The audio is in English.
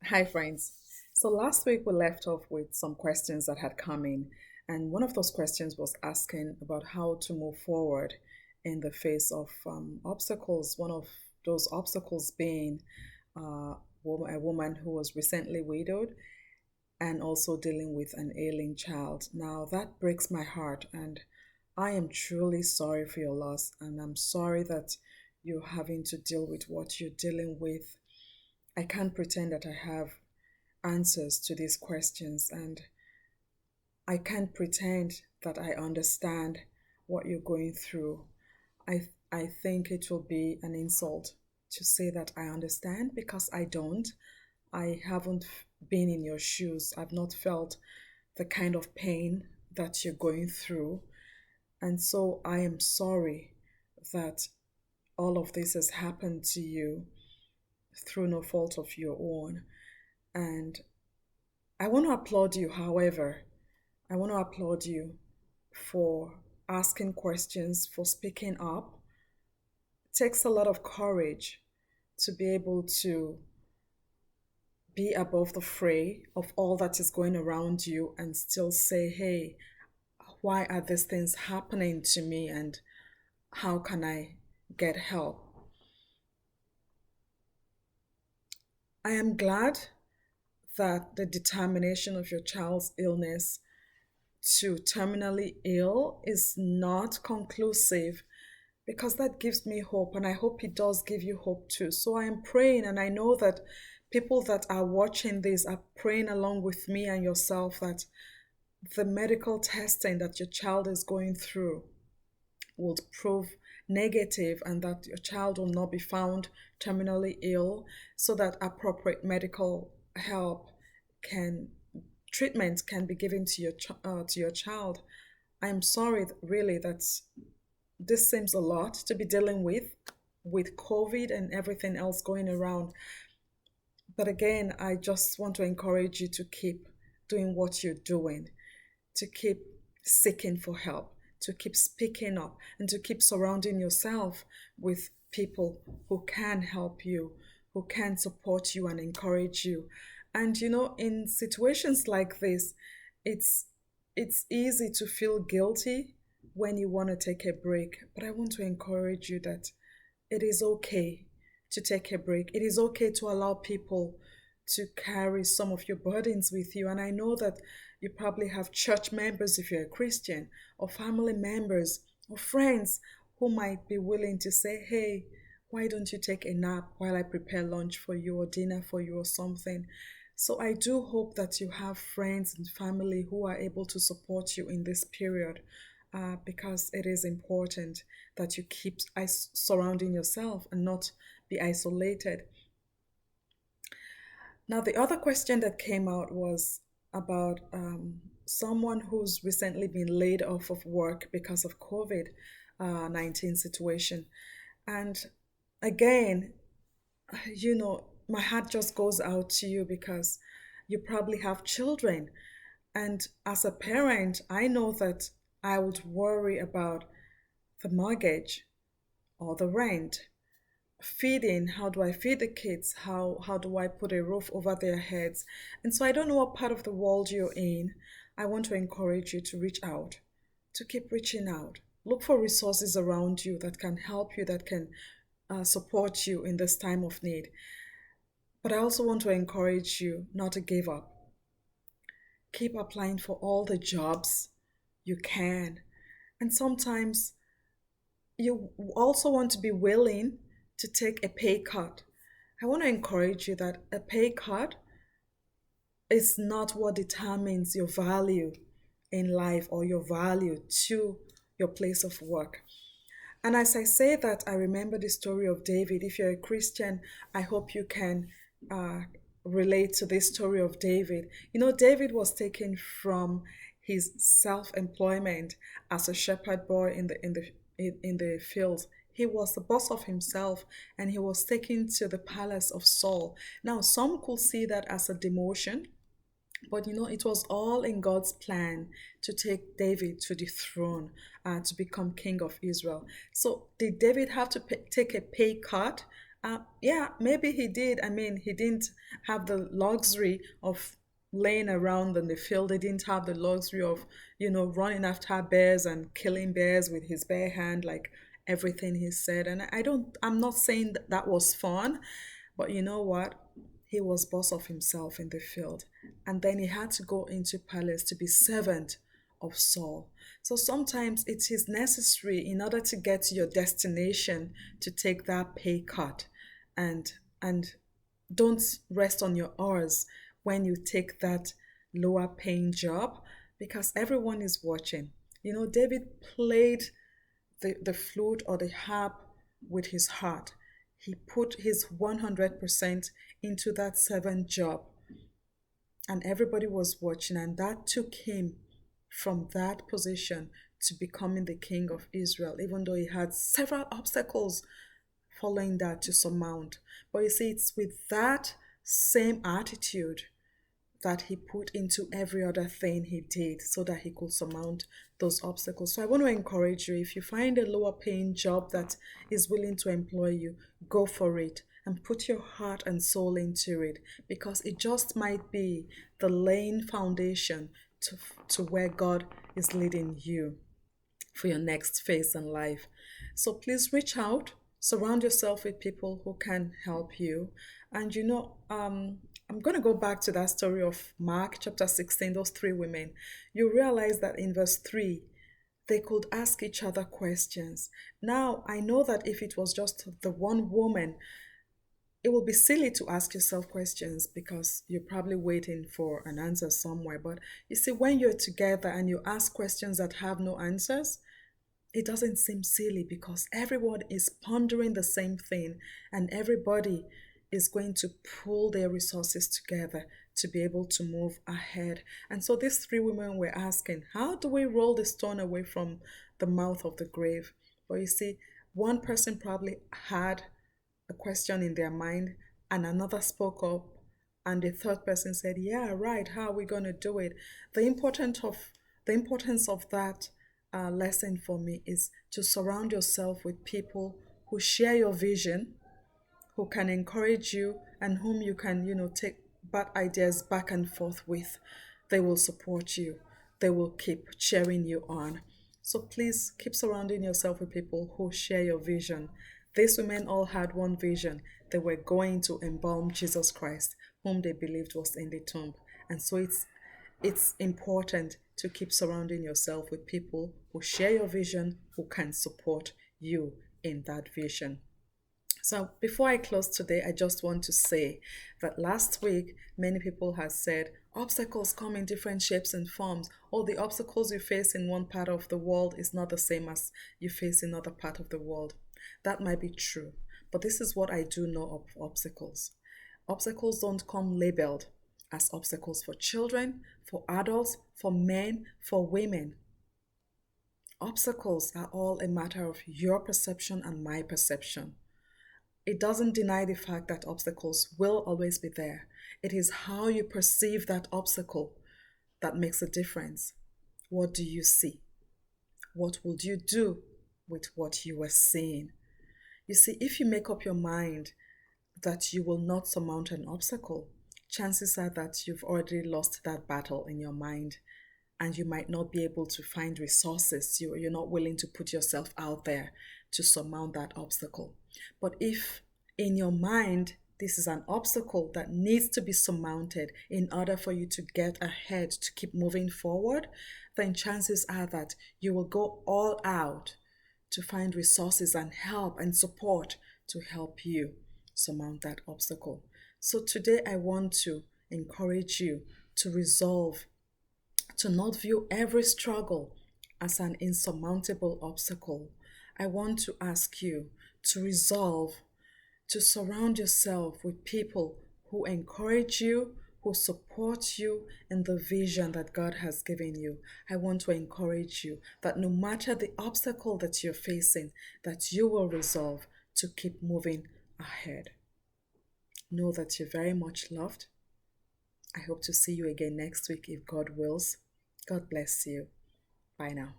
Hi, friends. So last week we left off with some questions that had come in, and one of those questions was asking about how to move forward in the face of obstacles. One of those obstacles being a woman who was recently widowed and also dealing with an ailing child. Now, that breaks my heart, and I am truly sorry for your loss, and I'm sorry that you're having to deal with what you're dealing with. I can't pretend that I have answers to these questions, and I can't pretend that I understand what you're going through. I think it will be an insult to say that I understand because I don't. I haven't been in your shoes. I've not felt the kind of pain that you're going through. And so I am sorry that all of this has happened to you through no fault of your own. And I want to applaud you, however. I want to applaud you for asking questions, for speaking up. It takes a lot of courage to be able to be above the fray of all that is going around you and still say, hey, why are these things happening to me and how can I get help? I am glad that the determination of your child's illness to terminally ill is not conclusive because that gives me hope, and I hope it does give you hope too. So I am praying, and I know that people that are watching this are praying along with me and yourself that the medical testing that your child is going through will prove negative and that your child will not be found terminally ill so that appropriate medical help can treatment can be given to your child. I am sorry really that this seems a lot to be dealing with COVID and everything else going around. But again, I just want to encourage you to keep doing what you're doing, to keep seeking for help, to keep speaking up, and to keep surrounding yourself with people who can help you, who can support you and encourage you. And in situations like this, it's it's easy to feel guilty when you want to take a break, but I want to encourage you that it is okay to take a break. It is okay to allow people to carry some of your burdens with you. And I know that you probably have church members if you're a Christian, or family members, or friends who might be willing to say, hey, why don't you take a nap while I prepare lunch for you or dinner for you or something? So I do hope that you have friends and family who are able to support you in this period because it is important that you keep surrounding yourself and not be isolated. Now, the other question that came out was about someone who's recently been laid off of work because of COVID 19 situation. And again, my heart just goes out to you because you probably have children. And as a parent, I know that I would worry about the mortgage or the rent, feeding. How do I feed the kids? How do I put a roof over their heads? And so I don't know what part of the world you're in. I want to encourage you to reach out, to keep reaching out. Look for resources around you that can help you, that can support you in this time of need. But I also want to encourage you not to give up. Keep applying for all the jobs you can. And sometimes you also want to be willing to take a pay cut. I want to encourage you that a pay cut is not what determines your value in life or your value to your place of work. And as I say that, I remember the story of David. If you're a Christian, I hope you can uh, relate to this story of David. David was taken from his self-employment as a shepherd boy in the fields. He was the boss of himself, and he was taken to the palace of Saul. Now, some could see that as a demotion, but it was all in God's plan to take David to the throne, to become king of Israel. So, did David have to take a pay cut Yeah, maybe he did. I mean, he didn't have the luxury of laying around in the field. He didn't have the luxury of, running after bears and killing bears with his bare hand, like everything he said. And I'm not saying that that was fun, but you know what? He was boss of himself in the field. And then he had to go into palace to be servant of Saul. So sometimes it is necessary in order to get to your destination to take that pay cut, and and don't rest on your oars when you take that lower paying job, because everyone is watching. David played the flute or the harp with his heart. He put his 100% into that servant job, and everybody was watching, and that took him from that position to becoming the king of Israel, even though he had several obstacles following that to surmount. But you see, it's with that same attitude that he put into every other thing he did so that he could surmount those obstacles. So I want to encourage you, if you find a lower paying job that is willing to employ you, go for it and put your heart and soul into it, because it just might be the laying foundation to where God is leading you for your next phase in life. So please reach out, surround yourself with people who can help you. And I'm going to go back to that story of Mark chapter 16, those three women. You realize that in verse 3, they could ask each other questions. Now, I know that if it was just the one woman, it will be silly to ask yourself questions because you're probably waiting for an answer somewhere. But you see, when you're together and you ask questions that have no answers, it doesn't seem silly because everyone is pondering the same thing, and everybody is going to pull their resources together to be able to move ahead. And so these three women were asking, how do we roll the stone away from the mouth of the grave? But you see, one person probably had a question in their mind, and another spoke up, and the third person said, yeah, right, how are we going to do it? The importance of that lesson for me is to surround yourself with people who share your vision, who can encourage you, and whom you can, take bad ideas back and forth with. They will support you. They will keep cheering you on. So please keep surrounding yourself with people who share your vision. These women all had one vision. They were going to embalm Jesus Christ, whom they believed was in the tomb. And so it's important to keep surrounding yourself with people who share your vision, who can support you in that vision. So before I close today, I just want to say that last week, many people have said obstacles come in different shapes and forms. All the obstacles you face in one part of the world is not the same as you face in another part of the world. That might be true, but this is what I do know of obstacles. Obstacles don't come labeled as obstacles for children, for adults, for men, for women. Obstacles are all a matter of your perception and my perception. It doesn't deny the fact that obstacles will always be there. It is how you perceive that obstacle that makes a difference. What do you see? What would you do with what you are seeing? You see, if you make up your mind that you will not surmount an obstacle, chances are that you've already lost that battle in your mind, and you might not be able to find resources. You're not willing to put yourself out there to surmount that obstacle. But if in your mind this is an obstacle that needs to be surmounted in order for you to get ahead, to keep moving forward, then chances are that you will go all out to find resources and help and support to help you surmount that obstacle. So today I want to encourage you to resolve to not view every struggle as an insurmountable obstacle. I want to ask you to resolve to surround yourself with people who encourage you, who support you in the vision that God has given you. I want to encourage you that no matter the obstacle that you're facing, that you will resolve to keep moving ahead. Know that you're very much loved. I hope to see you again next week if God wills. God bless you. Bye now.